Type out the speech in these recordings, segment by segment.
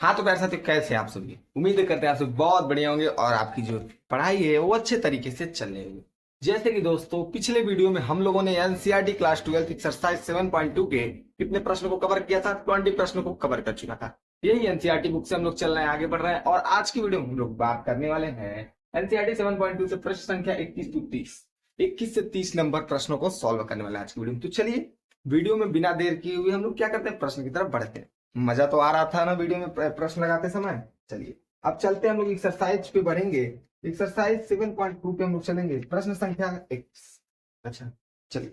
हाँ तो प्यारे साथियों, कैसे हैं आप सभी? उम्मीद करते हैं आप सब बहुत बढ़िया होंगे और आपकी जो पढ़ाई है वो अच्छे तरीके से चल रही होगी। जैसे कि दोस्तों, पिछले वीडियो में हम लोगों ने एनसीईआरटी क्लास 12 एक्सरसाइज 7.2 के कितने प्रश्नों को कवर किया था? 20 प्रश्नों को कवर कर चुका था। यही एनसीईआरटी बुक से हम लोग चल रहे हैं, आगे बढ़ रहे हैं। और आज की वीडियो में हम लोग बात करने वाले हैं एनसीईआरटी 7.2 से प्रश्न संख्या 21 से 30, 21 से 30 नंबर प्रश्नों को सॉल्व करने वाले हैं आज की वीडियो में। तो चलिए वीडियो में बिना देर किए हुए हम लोग क्या करते हैं, प्रश्न की तरफ बढ़ते हैं। मजा तो आ रहा था ना वीडियो में प्रश्न लगाते समय। चलिए अब चलते हैं, हम लोग एक्सरसाइज पे बढ़ेंगे। एक्सरसाइज 7.2 पे हम लोग चलेंगे, प्रश्न संख्या 21। अच्छा चलिए,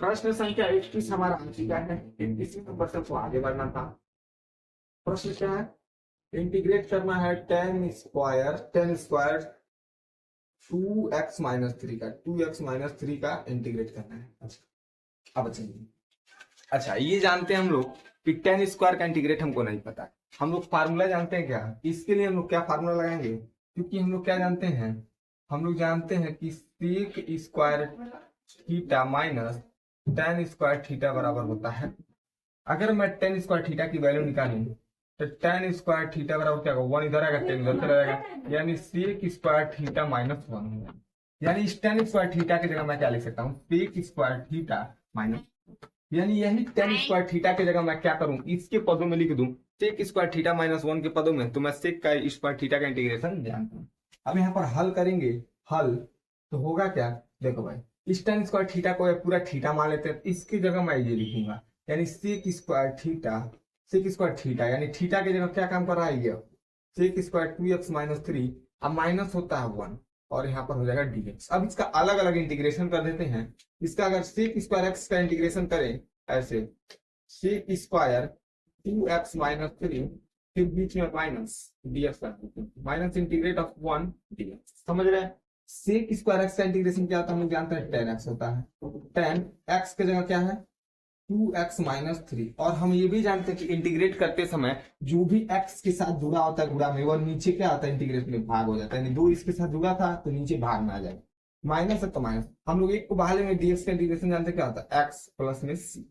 प्रश्न संख्या 21 हमारा आंसर क्या है? 21 नंबर से तो आगे बढ़ना था। प्रश्न क्या है? इंटीग्रेट करना है टेन स्क्वायर 2x-3 का, 2x-3 का इंटीग्रेट करना है। अच्छा अब चलिए, अच्छा ये जानते हैं हम लोग कि टेन स्क्वायर का इंटीग्रेट हमको नहीं पता। हम लोग फार्मूला जानते हैं क्या? इसके लिए हम लोग क्या फार्मूला लगाएंगे? क्योंकि हम लोग क्या जानते हैं, हम लोग जानते हैं कि sec square theta minus tan square theta बराबर होता है। अगर मैं टेन स्क्वायर थीटा की वैल्यू निकालूं तो टेन स्क्वायर थीटा बराबर क्या होगा? 1 इधर आएगा, 10 इधर चला जाएगा, यानी सेक स्क्वायर थीटा माइनस 1 होगा। यानी इस टेन स्क्वायर थीटा की जगह मैं क्या लिख सकता हूँ? सेक स्क्वायर थीटा माइनस, यानी यही टेन स्क्वायर थीटा की जगह मैं क्या करूं, इसके पदों में लिख दूं सेक स्क्वायर थीटा माइनस 1 के पदों में, तो मैं सेक का स्क्वायर थीटा का इंटीग्रेशन जानता हूं। अब यहाँ पर हल करेंगे, हल तो होगा क्या? देखो भाई, इस टेन स्क्वायर थीटा को पूरा थीटा मान लेते हैं, इसकी जगह मैं ये लिखूंगा, यानी sec square theta, sec square theta यानी थीटा की जगह क्या काम कर रहा है ये? सेक स्क्वायर 2x-3, अब माइनस होता है 1 और यहाँ पर हो जाएगा dx। अब इसका अलग अलग इंटीग्रेशन कर देते हैं। इसका अगर सेक स्क्वायर एक्स का इंटीग्रेशन करें ऐसे, सेक स्क्वायर 2x-3, फिर बीच में माइनस dx कर देते हैं, माइनस इंटीग्रेट ऑफ 1 dx। समझ रहे हैं? सेक स्क्वायर एक्स का इंटीग्रेशन क्या होता है? हम लोग जानते हैं 10x होता है। 10x की जगह क्या है? 2x-3। और हम ये भी जानते हैं कि इंटीग्रेट करते समय जो भी x के साथ जुड़ा होता है गुणा में, वो नीचे क्या आता है? इंटीग्रेट में भाग हो जाता है, यानी 2 इसके साथ जुड़ा था तो नीचे भाग में आ जाएगा, माइनस है तो माइनस। हम लोग एक को बाहर में dx का इंटीग्रेशन जानते हैं क्या होता है? x प्लस में c,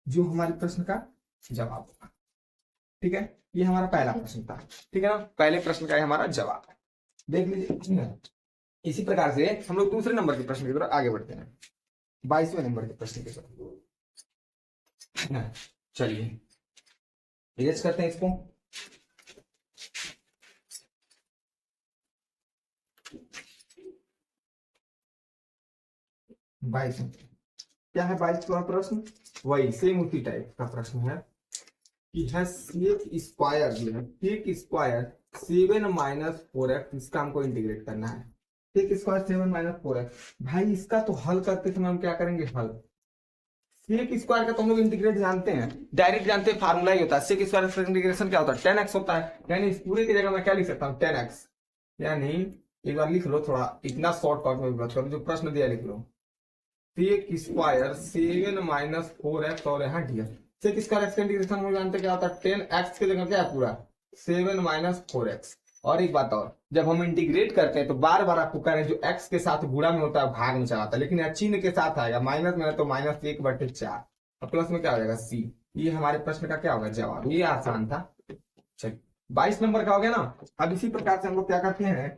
जो हमारे प्रश्न का जवाब होगा। ठीक है, ये हमारा पहला प्रश्न था। ठीक है ना, पहले प्रश्न का हमारा जवाब है, देख लीजिए। इसी प्रकार से हम लोग दूसरे नंबर के प्रश्न की तरफ आगे बढ़ते हैं, 22वें नंबर के प्रश्न की तरफ। चलिए इरेज करते हैं इसको। बाईस क्या है? 22 का प्रश्न वही सेम उसी टाइप का प्रश्न है कि है सेक स्क्वायर जो है, सेक स्क्वायर 7-4x, इसका हमको इंटीग्रेट करना है। सेक स्क्वायर 7-4x, भाई इसका तो हल करते समय हम क्या करेंगे? हल सेक स्क्वायर का तो हम लोग इंटीग्रेट जानते हैं, डायरेक्ट जानते हैं, फार्मूला ही होता है। सेक स्क्वायर का इंटीग्रेशन क्या होता है? 10x होता है, यानी इस पूरे की जगह मैं क्या लिख सकता हूँ? 10x। यानी एक बार लिख लो, थोड़ा इतना शॉर्ट कट में बात करो, जो प्रश्न दिया लिख लो, सेक स्क्वायर 7-4x और यहाँ dx। सेक स्क्वायर एक्स का इंटीग्रेशन हम लोग जानते क्या होता है? 10x की जगह क्या है? पूरा 7-4x। और एक बात और, जब हम इंटीग्रेट करते हैं तो बार बार आपको कह रहे हैं जो x के साथ गुणा में होता है भाग में चला आता है, लेकिन यहाँ चिन्ह के साथ आएगा, माइनस में है तो -1/4 और प्लस में क्या हो जाएगा? c। ये हमारे प्रश्न का क्या होगा? जवाब। ये आसान था। चलिए 22 नंबर का हो गया ना। अब इसी प्रकार से हम लोग क्या करते हैं,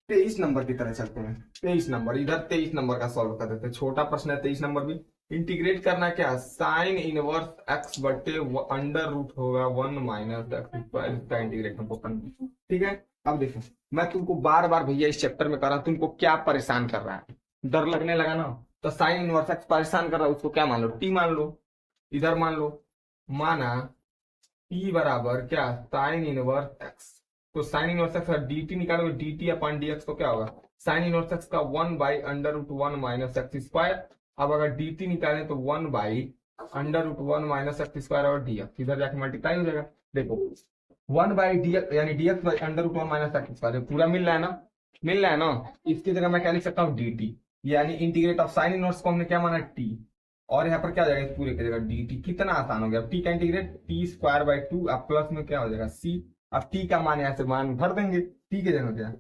23 नंबर की तरह चलते हैं। 23 नंबर, इधर 23 नंबर का सॉल्व कर देते हैं। छोटा प्रश्न है 23 नंबर भी। इंटीग्रेट करना क्या? साइन इनवर्स x बटे अंडर रूट होगा 1 माइनस एक्स स्क्वायर, इसका इंटीग्रेट हमको करना। ठीक है, अब देखो मैं तुमको बार बार भैया इस चैप्टर में कर रहा हूं, तुमको क्या परेशान कर रहा है? डर लगने लगा ना? तो साइन इनवर्स x परेशान कर रहा है, उसको क्या मान लो? t मान लो, इधर मान लो, माना t बराबर क्या? Sine inverse x। तो साइन इनवर्स एक्स का dt निकालोगे, dt अपॉन dx तो क्या होगा? साइन इनवर्स एक्स का 1/√1 माइनस एक्स स्क्वायर। अब अगर dt निकालें तो 1/√1 माइनस एक्स स्क्वायर और dx इधर जाके मल्टीप्लाई हो जाएगा। देखो 1/dx यानी dx/√1 माइनस एक्स स्क्वायर पूरा मिल रहा है ना? मिल रहा है ना? इसकी जगह मैं क्या लिख सकता हूँ? dt, यानी इंटीग्रेट ऑफ साइन इनवर्स को हमने क्या माना? t, और यहाँ पर क्या हो जाएगा? इस पूरे की जगह dt। कितना आसान हो गया। t का इंटीग्रेट t²/2, अब प्लस में क्या हो जाएगा? c। अब t का मान यहाँ से मान भर देंगे, t के जगह क्या?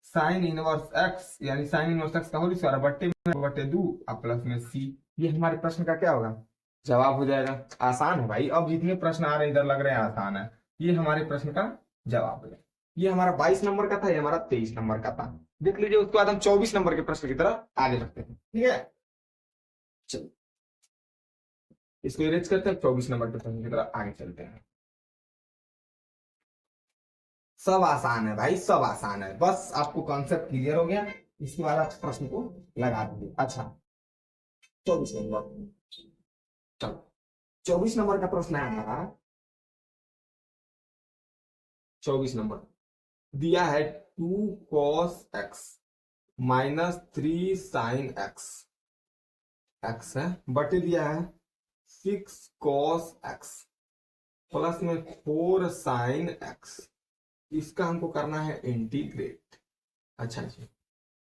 साइन इनवर्स x, यानी साइन इनवर्स x का होल स्क्वायर बटे 2 अब प्लस में c। ये हमारे प्रश्न का क्या होगा? जवाब हो जाएगा। आसान है भाई, अब जितने प्रश्न आ रहे हैं इधर लग रहे हैं आसान है, ये हमारे प्रश्न का जवाब है। ये हमारा 22 नंबर का था, ये हमारा 23 नंबर का था। देख लीजिए, उसके बाद हम 24 नंबर के प्रश्न की तरफ आगे बढ़ते हैं। ठीक है, चलो इसको इरेज करते हैं, 24 नंबर के प्रश्न की तरफ आगे चलते हैं। सब आसान है भाई, सब आसान है, बस आपको कॉन्सेप्ट क्लियर हो गया, इसके बाद आप प्रश्न को लगा दीजिए। अच्छा, 24 नंबर, चलो 24 नंबर का प्रश्न है हमारा। 24 नंबर दिया है 2 cos x -3 sin x, x है, बटे दिया है 6 cos x प्लस में 4 sin x। इसका हमको करना है इंटीग्रेट। अच्छा जी,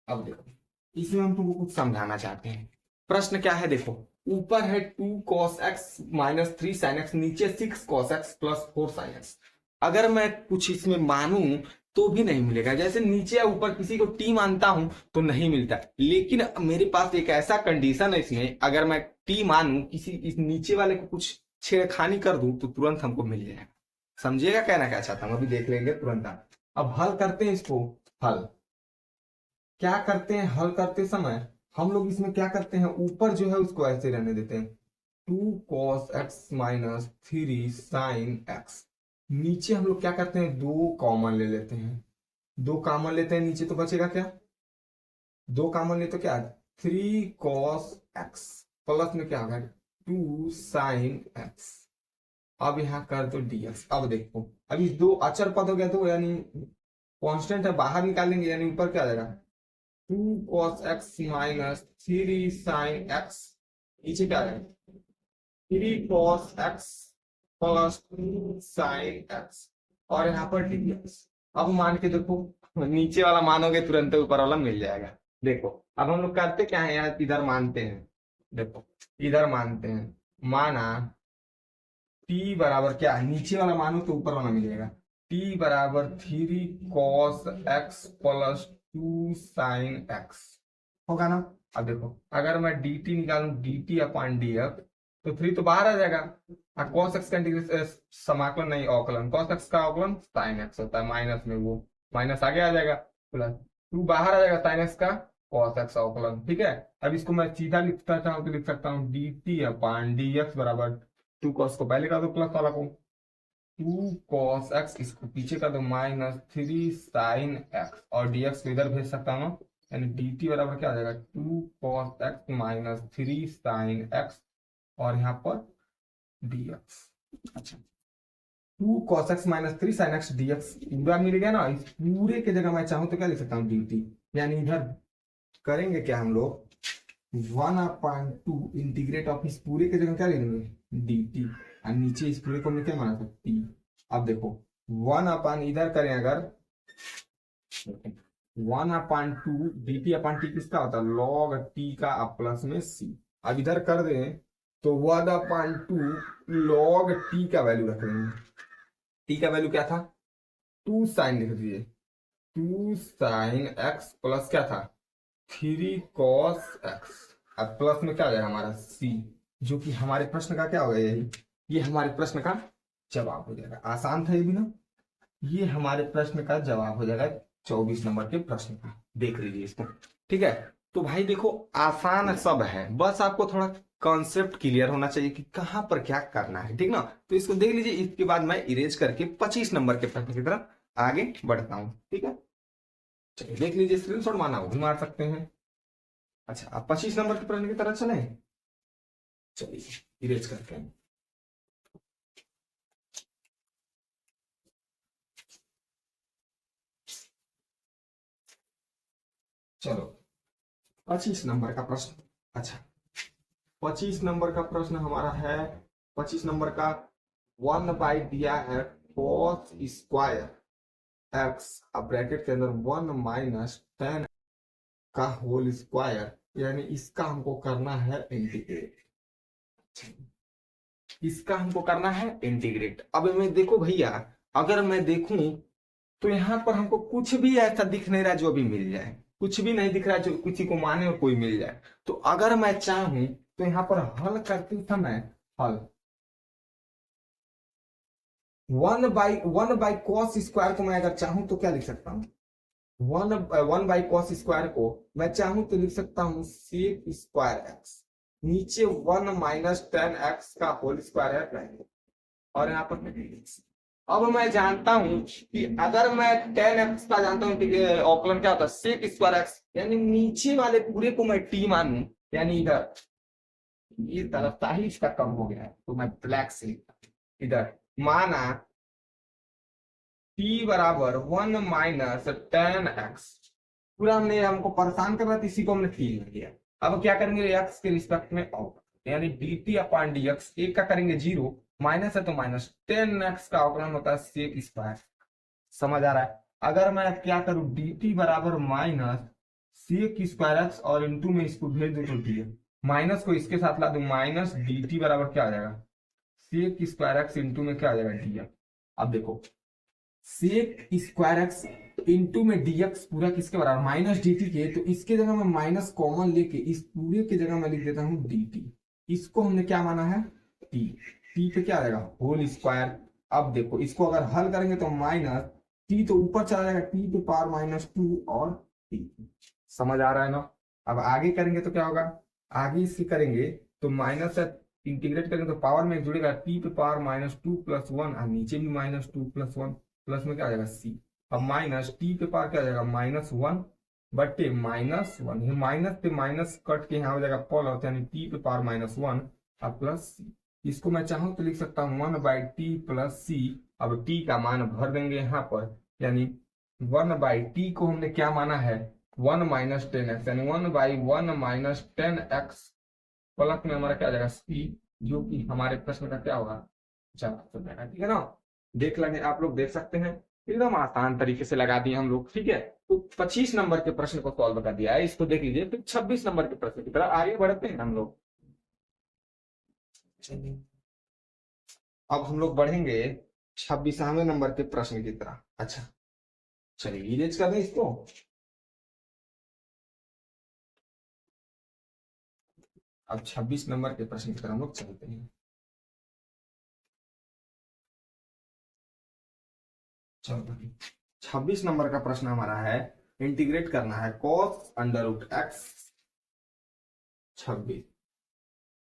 अब देखो, इसमें हम तुमको कुछ समझाना चाहते हैं। प्रश्न क्या है, देखो ऊपर है 2 cos x -3 sin x, नीचे 6 cos x plus 4 sin x। अगर मैं कुछ इसमें मानूं तो भी नहीं मिलेगा, जैसे नीचे या ऊपर किसी को टी मानता हूं तो नहीं मिलता, लेकिन मेरे पास एक ऐसा कंडीशन है इसमें, अगर मैं टी मानूं, किसी इस नीचे वाले को कुछ छेड़खानी कर दूं तो तुरंत हमको मिल जाएगा। समझिएगा कहना क्या चाहता हूं, अभी देख लेंगे तुरंत। अब हल करते हैं इसको। हल क्या करते हैं, हल करते समय हम लोग इसमें क्या करते हैं, ऊपर जो है उसको ऐसे रहने देते हैं 2 cos x -3 sin x। नीचे हम लोग क्या करते हैं, दो कॉमन ले लेते हैं, दो कॉमन लेते हैं, नीचे तो बचेगा क्या, दो कॉमन ले तो क्या 3 cos x प्लस में क्या होगा 2 sin x। अब यहाँ कर दो dx। अब देखो, अभी दो अचर पद हो गया तो यानी कांस्टेंट है, बाहर निकालेंगे यानी ऊपर क्या आ जाएगा 2 cos x -3 sin x, नीचे क्या आ जाएगा 3 cos x plus 2 sin x, और यहाँ पर dx। अब मान के देखो, नीचे वाला मानोगे तुरंत ऊपर वाला मिल जाएगा। देखो अब हम लोग करते क्या है यार, इधर मानते हैं, देखो इधर मानते हैं, माना t बराबर क्या, नीचे वाला मानो तो ऊपर वाला मिलेगा, t बराबर 3 cos x plus 2 sin x होगा ना। अब देखो अगर मैं dt निकालू, dt अपॉन dx, तो 3 तो बाहर आ जाएगा, और cos x का इंटीग्रेशन समाकलन नहीं अवकलन, cos x का अवकलन sin x होता है, माइनस में वो माइनस आगे आ जाएगा, प्लस 2 बाहर आ जाएगा sin x का cos x अवकलन। ठीक है, अब इसको मैं सीधा लिखता चाहूँ तो लिख सकता हूँ dt अपॉन dx बराबर 2 cos को पहले कर दो, प्लस वाला को 2 cos x, इसको पीछे कर दो -3 sin x, और dx को इधर भेज सकता हूँ, यानी dt बराबर क्या आ जाएगा 2 cos x -3 sin x, और यहाँ पर dx। अच्छा, 2 cos x -3 sin x dx पूरा मिल गया ना। इस पूरे के जगह मैं चाहूँ तो क्या लिख सकता हूँ dt, यानी इधर करेंगे क्या हम लोग 1/2 इंटीग्रेट ऑफ इस पूरे के जगह क्या लिखेंगे dt, और नीचे इस पूरे को हम क्या माना सकते t। अब देखो 1/, इधर करें अगर 1/2 dt अपॉन टी किसका होता है, log t का प्लस में c। अब इधर कर दें तो 1/2 log t का वैल्यू रख लेंगे, t का वैल्यू क्या था 2 sin, लिख दीजिए 2 sin x प्लस क्या था 3 cos x, अब प्लस में क्या आ जाएगा हमारा c, जो कि हमारे प्रश्न का क्या होगा, यही ये हमारे प्रश्न का जवाब हो जाएगा। आसान था ये भी ना, ये हमारे प्रश्न का जवाब हो जाएगा 24 नंबर के प्रश्न का। देख लीजिए इसको। ठीक है, तो भाई देखो आसान सब है, बस आपको थोड़ा कॉन्सेप्ट क्लियर होना चाहिए कि कहां पर क्या करना है। ठीक ना, तो इसको देख लीजिए, इसके बाद मैं इरेज करके 25 नंबर के प्रश्न की तरफ आगे बढ़ता हूं। ठीक है, चलिए देख लीजिए, स्क्रीनशॉट मारना वो भी मार सकते हैं। अच्छा, आप 25 नंबर के प्रश्न की तरफ चले, चलिए इरेज करते हैं। चलो 25 नंबर का प्रश्न। अच्छा, 25 नंबर का प्रश्न हमारा है, 25 नंबर का 1 दिया है cos स्क्वायर x, अब ब्रैकेट के अंदर 1 - 10 का होल स्क्वायर, यानी इसका हमको करना है इंटीग्रेट, इसका हमको करना है इंटीग्रेट। अब मैं देखो भैया, अगर मैं देखूं तो यहां पर हमको कुछ भी ऐसा दिख नहीं रहा जो अभी मिल जाए, कुछ भी नहीं दिख रहा जो किसी को माने और कोई मिल जाए। तो अगर मैं चाहूं तो यहां पर हल करते समय, हल वन बाई कॉस स्क्वायर को मैं अगर चाहूं तो क्या लिख सकता हूँ, वन बाई कॉस स्क्वायर को मैं चाहूं तो लिख सकता हूँ सेक स्क्वायर एक्स, नीचे 1 - 10 x का होल स्क्वायर है ब्रैकेट, और यहाँ पर अब मैं जानता हूं कि अगर मैं 10x का जानता हूं कि औकलन क्या होता है सेक स्क्वायर एक्स, यानी नीचे वाले पूरे को मैं टी मानूं, यानी इधर ये तरफ ही इसका कम हो गया है तो मैं ब्लैक से लिखता हूं। इधर माना t बराबर 1 - 10x, पूरा हमने हमको परेशान कर रहा था इसी को हमने t ले लिया। अब क्या करेंगे x के रिस्पेक्ट में अवकलन, यानी dt अपॉन dx, एक का करेंगे 0, माइनस है तो माइनस, 10x का अवकलन होता है सेक स्क्वायर, समझ आ रहा है। अगर मैं क्या करूं dt बराबर माइनस सेक स्क्वायर एक्स और इंटू में इसको भेज दो तो डी, माइनस को इसके साथ ला दूं, माइनस dt बराबर क्या आ जाएगा सेक स्क्वायर एक्स इंटू में क्या आ जाएगा डी। अब देखो सेक स्क्वायर एक्स इंटू में डीएक्स पूरा किसके बराबर माइनस डी टी के, तो इसके जगह मैं माइनस कॉमन लेके इस पूरे की जगह मैं लिख देता हूं डी टी, इसको हमने क्या माना है टी, टी पे क्या आ जाएगा होल स्क्वायर। अब देखो इसको अगर हल करेंगे तो माइनस टी तो ऊपर चला जाएगा, टी पे पावर -2 और टी, समझ आ रहा है ना। अब आगे करेंगे तो क्या होगा, आगे इससे करेंगे तो माइनस से इंटीग्रेट करेंगे तो पावर में जुड़ेगा टी पे पावर -2 + 1 और नीचे भी -2 + 1, प्लस में क्या आ जाएगा सी। अब माइनस टी पे पावर क्या आ जाएगा -1 बटे -1, ये माइनस पे माइनस कट के यहाँ हो जाएगा प्लस, यानी टी पे पावर -1 और प्लस सी। इसको मैं चाहूँ तो लिख सकता हूँ 1/t + c। अब टी का मान भर देंगे यहाँ पर, यानी 1/t को हमने क्या माना है 1 - 10x, यानी 1/1 - 10x प्लस में हमारा क्या आ जाएगा सी, जो कि हमारे प्रश्न का क्या होगा जवाब, ठीक है ना। देख लेंगे, आप लोग देख सकते हैं एकदम आसान तरीके से लगा दिए हम लोग, ठीक है। तो 25 नंबर के प्रश्न को सॉल्व कर दिया है, इसको देख लीजिए। फिर 26 नंबर के प्रश्न की तरफ आगे बढ़ते हैं हम लोग। अब हम लोग बढ़ेंगे 26वें नंबर के प्रश्न की तरफ। अच्छा चलिए इरेज कर दें इसको। अब 26 नंबर के प्रश्न की तरफ हम लोग चलते हैं। चलो 26 नंबर का प्रश्न हमारा है, इंटीग्रेट करना है cos √x, 26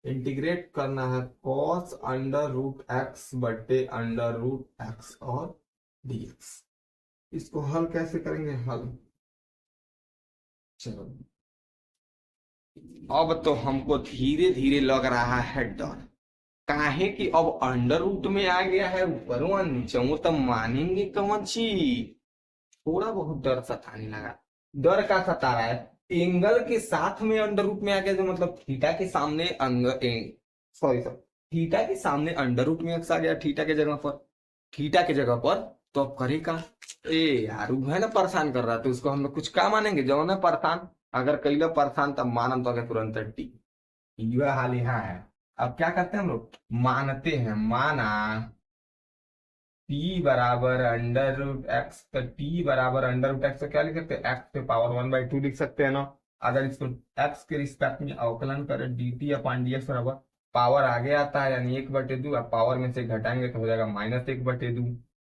इंटीग्रेट करना है cos √x बटे √x और dx। इसको हल कैसे करेंगे, हल चलो अब तो हमको धीरे धीरे लग रहा है डर, काहे कि अब अंडर रूट में आ गया है, ऊपर नीचे तब मानेंगे कौन सी, थोड़ा बहुत डर सताने लगा। डर का सता रहा है, एंगल के साथ में अंडर रूट में आ गया, जो मतलब थीटा के सामने सॉरी सर थीटा के सामने अंडर रूट में एक्स आ गया, थीटा के जगह पर, थीटा के जगह पर, तो अब करेगा ए यार वो है ना परेशान कर रहा है, तो उसको हम लोग कुछ क्या मानेंगे जो ना परेशान, अगर कैलो परेशान तब मानम तो आगे तुरंत टी, यह हाल यहाँ है। अब क्या करते हैं हम लोग मानते हैं, माना t बराबर √x, तो t बराबर √x तो क्या लिख सकते हैं x पे पावर 1/2 लिख सकते हैं ना। अगर इसको x के रिस्पेक्ट में अवकलन करें dt अपॉन dx बराबर पावर आगे आता है यानी 1/2, अब पावर में से घटाएंगे तो हो जाएगा -1/2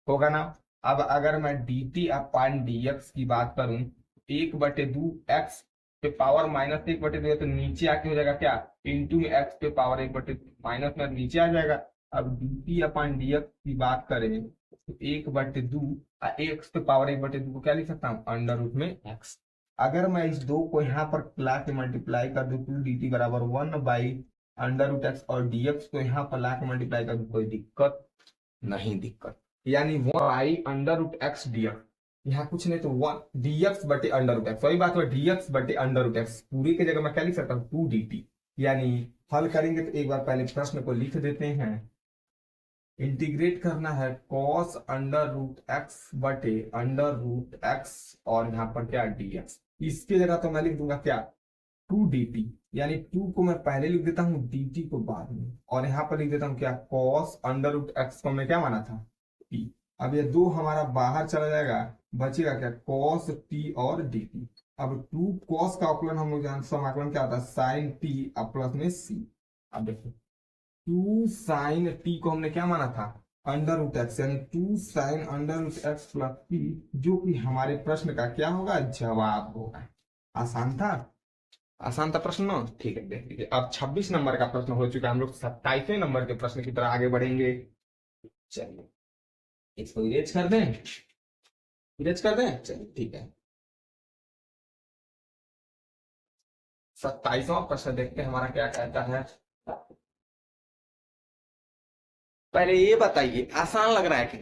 होगा ना। अब अगर मैं dt अपॉन dx की बात करूं 1/2 x पे पावर -1/2 है तो नीचे आके हो जाएगा क्या इंटू में x पे पावर 1/2, माइनस में नीचे आ जाएगा। अब dt अपॉन dx की बात करें तो 1/2 एक्स पे पावर 1/2 को क्या लिख सकता हूँ अंडर रूट में x। अगर मैं इस दो को यहाँ पर ला के मल्टीप्लाई कर दूं 2dt बराबर 1/√x और dx को यहाँ पर ला के मल्टीप्लाई कर दूं, कोई दिक्कत नहीं, दिक्कत यानी 1/√x dx, यहाँ कुछ नहीं तो 1 dx बटे √x, वही बात है dx बटे √x, पूरी की जगह मैं क्या लिख सकता हूँ 2dt। यानी हल करेंगे तो एक बार पहले प्रश्न को लिख देते हैं, इंटीग्रेट करना है cos √x बटे √x और यहाँ पर क्या dx, इसके जगह तो मैं लिख दूंगा क्या 2dt, यानी 2 को मैं पहले लिख देता हूँ dt को बाद में, और यहाँ पर लिख देता हूँ क्या cos √x को मैं क्या माना था t। अब ये दो हमारा बाहर चला जाएगा, बचेगा क्या cos t और dt। अब 2 cos का अवकलन हम लोग जानते समाकलन क्या होता है sin t प्लस में c। अब देखो 2 sin t को हमने क्या माना था अंडर रूट एक्स यानी 2 sine under root x plus P, जो कि हमारे प्रश्न का क्या होगा, जवाब होगा। आसान था, आसान था प्रश्न ना। ठीक है, देख लीजिए अब 26 नंबर का प्रश्न हो चुका है, हम लोग 27वें नंबर के प्रश्न की तरह आगे बढ़ेंगे। चलिए इसको इरेज कर दें, इरेज कर दें, चलिए ठीक है। 27वां प्रश्न देखते हैं हमारा क्या कहता है। पहले ये बताइए आसान लग रहा है कि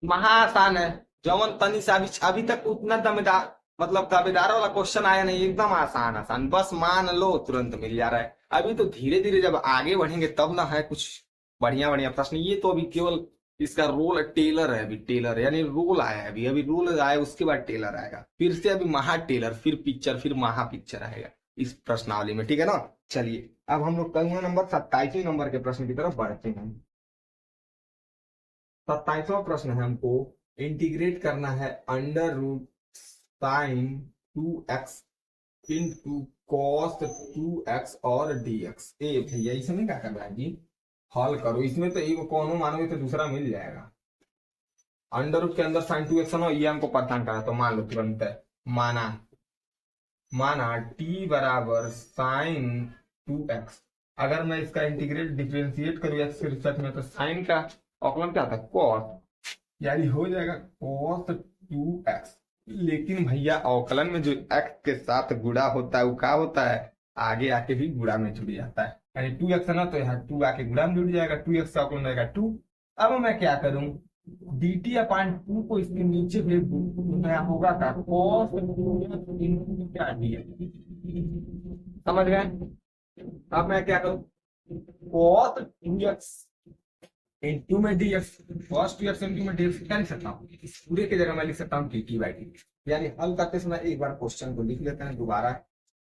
महा आसान है। जवन तनी सा अभी तक उतना दमेदार मतलब दावेदार वाला क्वेश्चन आया नहीं, एकदम आसान आसान, बस मान लो तुरंत मिल जा रहा है। अभी तो धीरे धीरे जब आगे बढ़ेंगे तब ना है कुछ बढ़िया बढ़िया प्रश्न। ये तो अभी केवल इसका रोल टेलर है, अभी टेलर यानी रोल आया है, अभी अभी रोल आया उसके बाद टेलर आएगा, फिर से अभी महा टेलर, फिर पिक्चर, फिर महा पिक्चर आएगा इस प्रश्नावली में, ठीक है ना। चलिए अब हम लोग कल नंबर 27वें नंबर के प्रश्न की तरफ बढ़ते हैं। 27वां प्रश्न है, हमको इंटीग्रेट करना है under root sine 2x into cos 2x और dx। ए भैया इसमें क्या करना है जी, हल करो। इसमें तो एक कौन मानोगे तो दूसरा मिल जाएगा। अंडर रूट के अंदर साइन 2x ना, ये हमको परेशान करा, तो मान लो तुरंत है। माना माना t बराबर साइन 2x, अगर मैं इसका इंटीग्रेट डिफरेंशिएट करूँ x के रिस्पेक्ट में, तो साइन का अवकलन क्या था, कॉस, यानी हो जाएगा cos 2x। लेकिन भैया अवकलन में जो x के साथ गुणा होता है वो क्या होता है, आगे आके भी गुणा में जुड़ जाता है, यानी 2x है ना, तो यहाँ 2 आके गुणा में जुड़ जाएगा, 2x का अवकलन रहेगा 2। अब मैं क्या करूं, dt अपान 2 को इसके नीचे भेज दूं, तो होगा क्या, cos 2x into क्या dx। समझ गए। अब मैं क्या करूं, cos 2x इंटू में dx, cos 2x इंटू में dx क्या लिख सकता हूँ, इस पूरे की जगह मैं लिख सकता हूँ dt बाई dt। यानी हल करते समय एक बार क्वेश्चन को लिख लेते हैं दोबारा,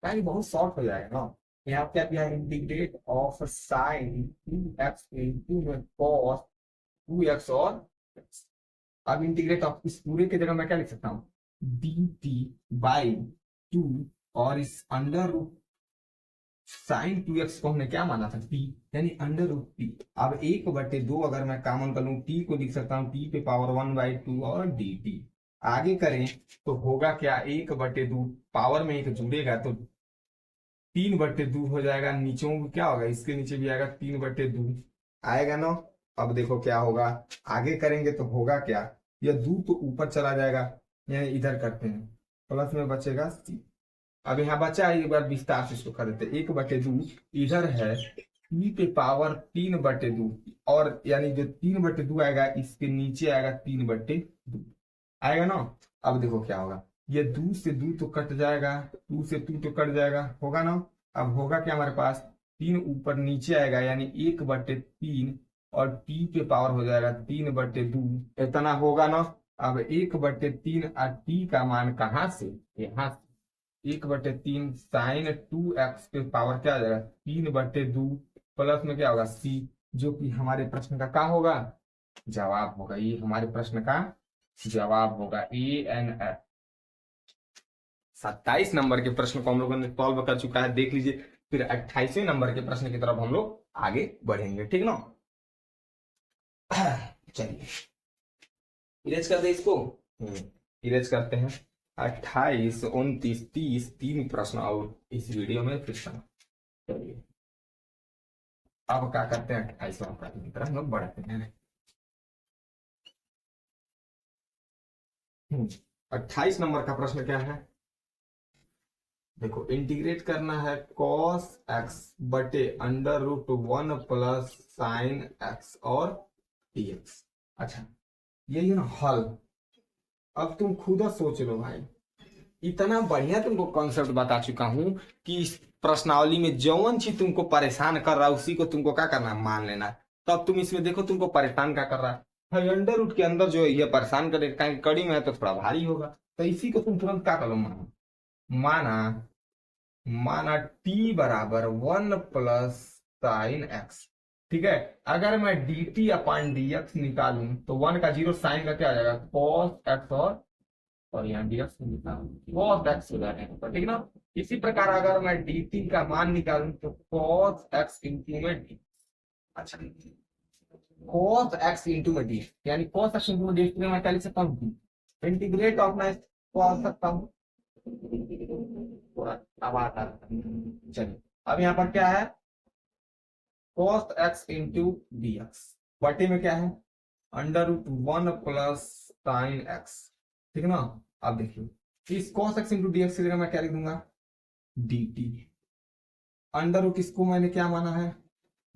यानी बहुत शॉर्ट हो जाएगा ना। यहाँ क्या किया, integrate of sine 2x into में cos 2x और x। अब इंटीग्रेट ऑफ इस पूरे की जगह मैं क्या लिख सकता हूँ, dt बाई 2, और इस अंडर रूट साइन 2x को हमने क्या माना था, t, यानी अंडर रूट टी। अब 1/2 अगर मैं कॉमन कर लूं, t को लिख सकता हूं t पे पावर 1/2 और dt। आगे करें तो होगा क्या, 1/2 पावर में एक जुड़ेगा तो 3/2 हो जाएगा, नीचे क्या होगा, इसके नीचे भी आएगा 3/2 आएगा ना। अब देखो क्या होगा, आगे करेंगे तो होगा क्या, यह 2 तो ऊपर चला जाएगा, यानी इधर करते हैं, प्लस में बचेगा c। अब यहाँ बचा है, एक बार विस्तार से इसको कर देते हैं, 1/2 इधर है t पे पावर 3/2, और यानी जो 3/2 आएगा इसके नीचे आएगा 3/2 आएगा ना। अब देखो क्या होगा, ये 2 से 2 तो कट जाएगा, 2 से 2 तो कट जाएगा, होगा ना। अब होगा क्या हमारे पास, 3 ऊपर नीचे आएगा यानी 1/3, और t पे पावर हो जाएगा 3/2, इतना होगा ना। अब 1/3 और t का मान कहाँ से, यहाँ से 1/3 साइन 2x के पावर क्या आ जाएगा 3/2, प्लस में क्या होगा c, जो कि हमारे प्रश्न का क्या होगा, जवाब होगा। ये हमारे प्रश्न का जवाब होगा ANF। 27 नंबर के प्रश्न को हम लोगों ने सॉल्व कर चुका है, देख लीजिए। फिर 28वें नंबर के प्रश्न की तरफ हम लोग आगे बढ़ेंगे, ठीक ना। चलिए इरेज कर दे इसको, इरेज करते हैं। 28, 29, 30 तीन प्रश्न और इस वीडियो में फिर चलिए अब क्या करते हैं, 28वां प्रश्न की तरफ हम लोग बढ़ते हैं। 28 नंबर का प्रश्न क्या है, देखो इंटीग्रेट करना है cos x बटे under root 1 plus sine x और dx। अच्छा यही है ना हल। अब तुम खुद सोच लो भाई, इतना बढ़िया तुमको कॉन्सेप्ट बता चुका हूं कि इस प्रश्नावली में जौन चीज तुमको परेशान कर रहा है उसी को तुमको क्या करना है, मान लेना है। तब तुम इसमें देखो तुमको परेशान क्या कर रहा है भाई, अंडर रूट के अंदर जो है ये परेशान करेगा, कहीं कड़ी में है तो थोड़ा भारी होगा, तो इसी को तुम तुरंत क्या करो, माना माना t बराबर 1 प्लस साइन x, ठीक है। अगर मैं dt अपान dx निकालूं तो 1 का 0 साइन का क्या आ जाएगा cos x, और यहाँ dx निकालूं cos x हो जाएगा, ठीक ना। इसी प्रकार अगर मैं dt का मान निकालूं तो cos x इंटू में dt। अच्छा cos x इंटू में डी, यानी cos x इंटू में डी मैं क्या लिख सकता हूँ, इंटीग्रेट ऑफ मैं कॉस सकता हूँ, थोड़ा आवाज आ रहा है। चलिए अब यहाँ पर क्या है, cos x into d x, बटे में क्या है under root 1 plus sine x, ठीक है ना। अब देखिए इस cos x into d x की जगह मैं क्या लिख दूंगा, डी टी, अंडर रूट इसको मैंने क्या माना है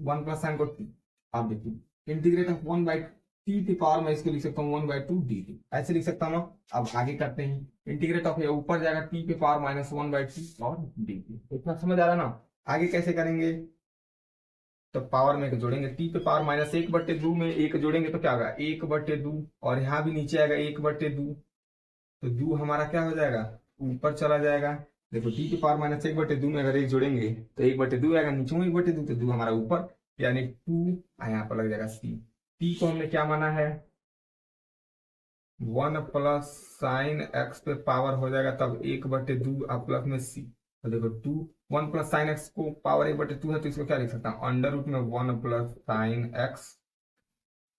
1 प्लस साइन को टी। अब देखिए इंटीग्रेट ऑफ 1 बाई टी की पावर मैं इसको लिख सकता हूँ 1 बाई 2 डी टी, ऐसे लिख सकता हूँ। अब आगे करते हैं, इंटीग्रेट ऑफ ऊपर जाएगा टी पे पावर माइनस 1 बाई टी और डी टी, इतना समझ आ रहा है ना। आगे कैसे करेंगे, तो पावर में जोड़ेंगे, टी पे पावर माइनस 1/2 में 1 जोड़ेंगे तो क्या होगा 1/2, और यहाँ भी नीचे आएगा 1/2, तो 2 हमारा क्या हो जाएगा ऊपर चला जाएगा। देखो टी की पावर माइनस 1/2 में अगर 1 जोड़ेंगे तो 1/2 आएगा, नीचे में 1/2 तो 2 हमारा ऊपर, यानी 2 यहाँ पर लग जाएगा सी। टी को हमने क्या माना है 1 प्लस साइन एक्स पे पावर हो जाएगा तब 1/2 अब प्लस में सी, तो देखो 1 प्लस साइन एक्स को पावर 1/2 है तो इसको क्या लिख सकता हूँ अंडर रूट में 1 प्लस साइन एक्स,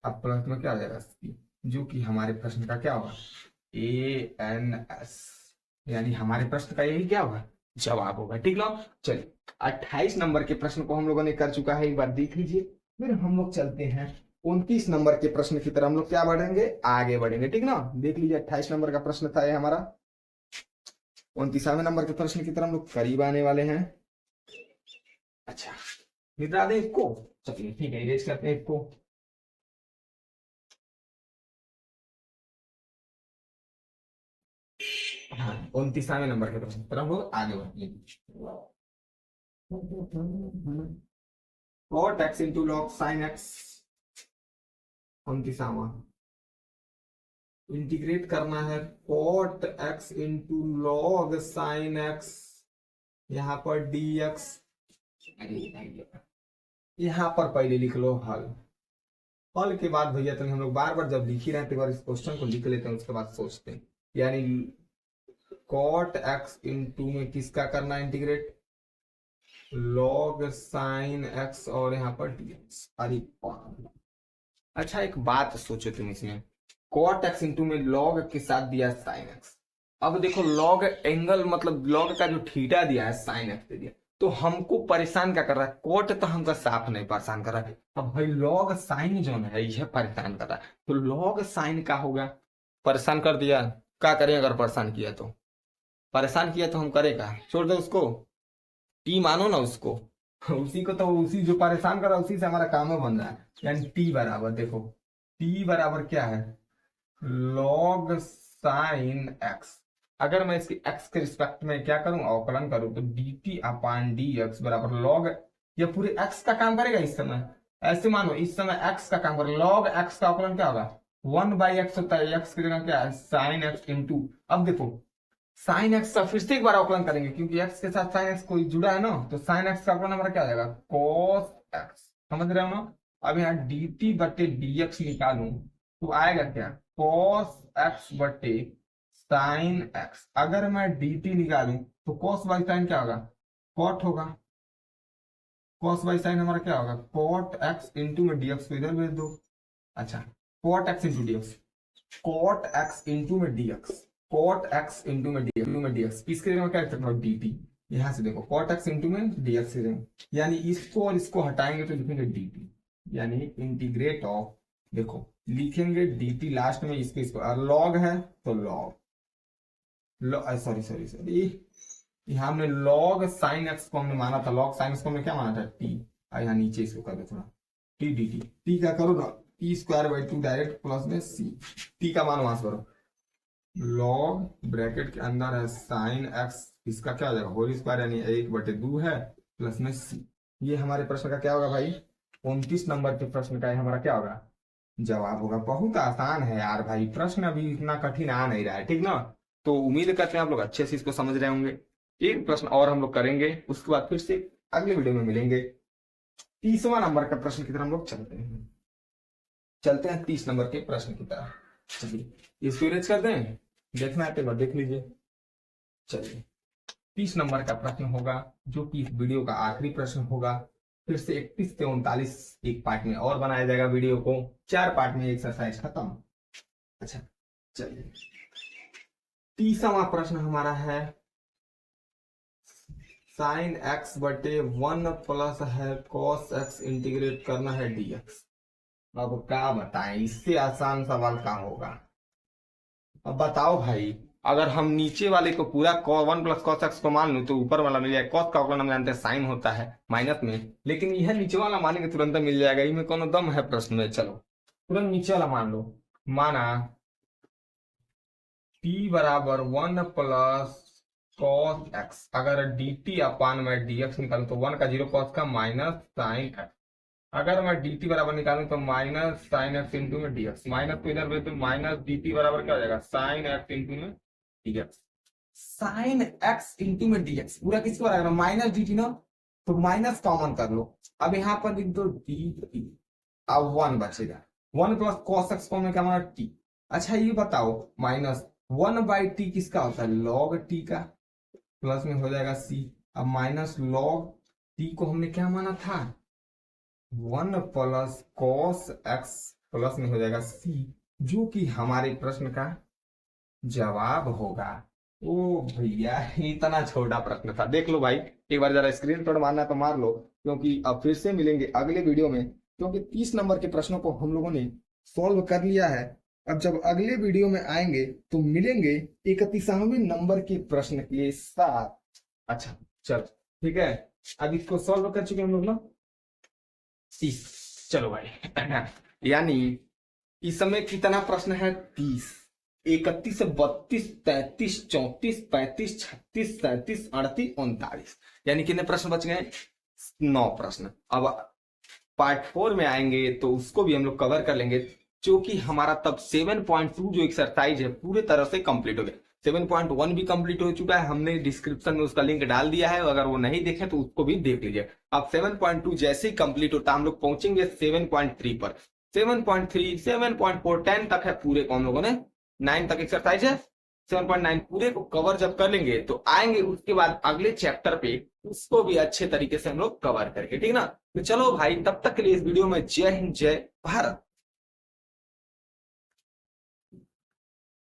अब प्लस में क्या आ जाएगा सी, जो कि हमारे प्रश्न का क्या होगा ANS, यानी हमारे प्रश्न का यही क्या होगा जवाब होगा। ठीक ना। चलिए 28 नंबर के प्रश्न को हम लोगों ने कर चुका है, एक बार देख लीजिए। फिर हम लोग चलते हैं 29 नंबर के प्रश्न की तरफ, हम लोग क्या बढ़ेंगे आगे बढ़ेंगे। ठीक ना, देख लीजिए 28 नंबर का प्रश्न था ये हमारा, 29वें नंबर के प्रश्न की तरफ हम लोग करीब आने वाले हैं। अच्छा मिटा दें इसको, चलिए ठीक है इरेज करते हैं इसको। हाँ 29वें नंबर के प्रश्न पर हम लोग आगे बढ़ेंगे। cot x into log sin x, 29वां इंटीग्रेट करना है cot x into log sin x, यहाँ पर dx, यहाँ पर पहले लिख लो हल, हल के बाद भैया तो हम लोग बार बार जब लिख ही रहे हैं तो इस क्वेश्चन को लिख लेते हैं, उसके बाद सोचते हैं। यानी cot x इंटू में किसका करना है इंटीग्रेट log sin x और यहाँ पर dx। अरे अच्छा एक बात सोचो तुम इसमें, cot x इंटू में log के साथ दिया sin x, अब देखो log एंगल मतलब log का जो थीटा दिया है sin x दे दिया, तो हमको परेशान क्या कर रहा है cot तो हमको साफ नहीं परेशान कर रहा है, अब भाई log sin जो है यह परेशान कर रहा है, तो log sin का होगा परेशान कर दिया, क्या करें अगर परेशान किया तो, परेशान किया तो हम करेगा छोड़ दो उसको, टी मानो ना उसको उसी को, तो उसी जो परेशान कर रहा है उसी से हमारा काम बन रहा है। यानी टी बराबर देखो, टी बराबर क्या है log sin x, अगर मैं इसकी x के रिस्पेक्ट में क्या करूं अवकलन करूं तो dt अपान dx बराबर log, ये पूरे x का काम करेगा इस समय, ऐसे मानो इस समय x का काम करेगा, log x का अवकलन क्या होगा 1/x होता है, x की जगह क्या है sin x इंटू, अब देखो साइन एक्स का फिर से एक बार अवकलन करेंगे क्योंकि एक्स के साथ साइन एक्स कोई जुड़ा है ना, तो साइन एक्स का अवकलन हमारा क्या आ जाएगा cos x, समझ रहे हो ना। अब यहाँ dt बटे dx निकालूं तो आएगा क्या cos x बटे साइन x, अगर मैं dt निकालूं तो cos बाई साइन क्या होगा cot होगा, cos बाई साइन हमारा क्या होगा cot x इंटू में dx को इधर भेज दो। अच्छा cot x into dx, cot x into में dx, cot x इंटू में dx, इसके जगह क्या लिख सकते हो dt, यहां से देखो cot x इंटू में dx से यानी इसको और इसको हटाएंगे तो लिखेंगे dt, यानी इंटीग्रेट ऑफ, देखो लिखेंगे dt लास्ट में इसको log है तो log सॉरी यहाँ हमने log sin x को हमने माना था, log sin x को हमने क्या माना था t, यहाँ नीचे इसको कर दो थोड़ा t dt, t क्या करो ना t²/2 डायरेक्ट प्लस में c, t का मान वहां से करो log ब्रैकेट के अंदर है साइन एक्स, इसका क्या हो जाएगा होल स्क्वायर यानी 1/2 है प्लस में सी, ये हमारे प्रश्न का क्या होगा भाई 29 नंबर के प्रश्न का हमारा क्या होगा जवाब होगा। बहुत आसान है यार भाई, प्रश्न अभी इतना कठिन आ नहीं रहा है, ठीक ना। तो उम्मीद करते हैं आप लोग अच्छे से इसको समझ रहे होंगे। एक प्रश्न और हम लोग करेंगे, उसके बाद फिर से अगले वीडियो में मिलेंगे। 30वां नंबर का प्रश्न की तरफ हम लोग चलते हैं 30 नंबर के प्रश्न की तरफ। चलिए इसको इरेज कर दें, देखना है तो देख लीजिए। चलिए 30 नंबर का प्रश्न होगा जो कि इस वीडियो का आखिरी प्रश्न होगा। फिर से 31 से 39 एक पार्ट में और बनाया जाएगा वीडियो को, 4 पार्ट में एक्सरसाइज खत्म। अच्छा चलिए, 30वां प्रश्न हमारा है साइन एक्स बटे 1 प्लस है कॉस एक्स इंटीग्रेट करना है dx। अब क्या बताएं, इससे आसान सवाल क्या होगा। अब बताओ भाई, अगर हम नीचे वाले को पूरा 1 प्लस कॉस एक्स को मान लूं तो ऊपर वाला मिल जाएगा। कॉस का अवकलन हम जानते हैं साइन होता है माइनस में, लेकिन यह नीचे वाला मानेंगे तुरंत मिल जाएगा। इसमें कौन दम है प्रश्न में। चलो तुरंत नीचे वाला मान लो। माना t बराबर 1 प्लस कॉस एक्स, अगर dt अपान में dx निकालूं तो 1 का 0 कॉस का माइनस साइन एक्स। अगर मैं dt बराबर निकालूं तो माइनस साइन एक्स इंटू में dx, माइनस को इधर तो माइनस dt बराबर क्या हो जाएगा साइन एक्स इंटू में dx। साइन एक्स इंटू में dx पूरा किसके बराबर माइनस dt ना, तो माइनस कॉमन कर लो। अब यहाँ पर लिख दो dt, अब 1 बचेगा। 1 प्लस कॉस एक्स को क्या माना t। अच्छा ये बताओ माइनस 1 बाई टी किसका होता है लॉग टी का, प्लस में हो जाएगा c। अब माइनस लॉग टी को हमने क्या माना था 1 प्लस कॉस एक्स, प्लस में हो जाएगा c, जो कि हमारे प्रश्न का जवाब होगा। ओ भैया इतना छोटा प्रश्न था, देख लो भाई, एक बार जरा स्क्रीनशॉट मारना तो मार लो, क्योंकि अब फिर से मिलेंगे अगले वीडियो में, क्योंकि 30 नंबर के प्रश्नों को हम लोगों ने सॉल्व कर लिया है। अब जब अगले वीडियो में आएंगे तो मिलेंगे 31वें नंबर के प्रश्न के साथ। अच्छा चलो ठीक है, अब इसको सॉल्व कर चुके हम लोग ना 30। चलो भाई यानी इस समय कितना प्रश्न है 30, 31 32 33 34 35 36 37 38 39, यानी कितने प्रश्न बच गए 9 प्रश्न। अब पार्ट 4 में आएंगे तो उसको भी हम लोग कवर कर लेंगे, क्योंकि हमारा तब 7.2 जो एक्सरसाइज है पूरे तरह से कंप्लीट हो गया। 7.1 भी कंप्लीट हो चुका है, हमने डिस्क्रिप्शन में उसका लिंक डाल दिया है, अगर वो नहीं देखे तो उसको भी देख लीजिए। अब 7.2 जैसे ही कंप्लीट होता हम लोग पहुंचेंगे 7.3 पर। 7.3 7.4 10 तक है पूरे को, हम लोगों ने 9 तक एक्सरसाइज है, 7.9 पूरे को कवर जब कर लेंगे तो आएंगे उसके बाद अगले चैप्टर पे, उसको भी अच्छे तरीके से हम लोग कवर करके, ठीक ना। तो चलो भाई, तब तक के लिए इस वीडियो में जय हिंद जय भारत।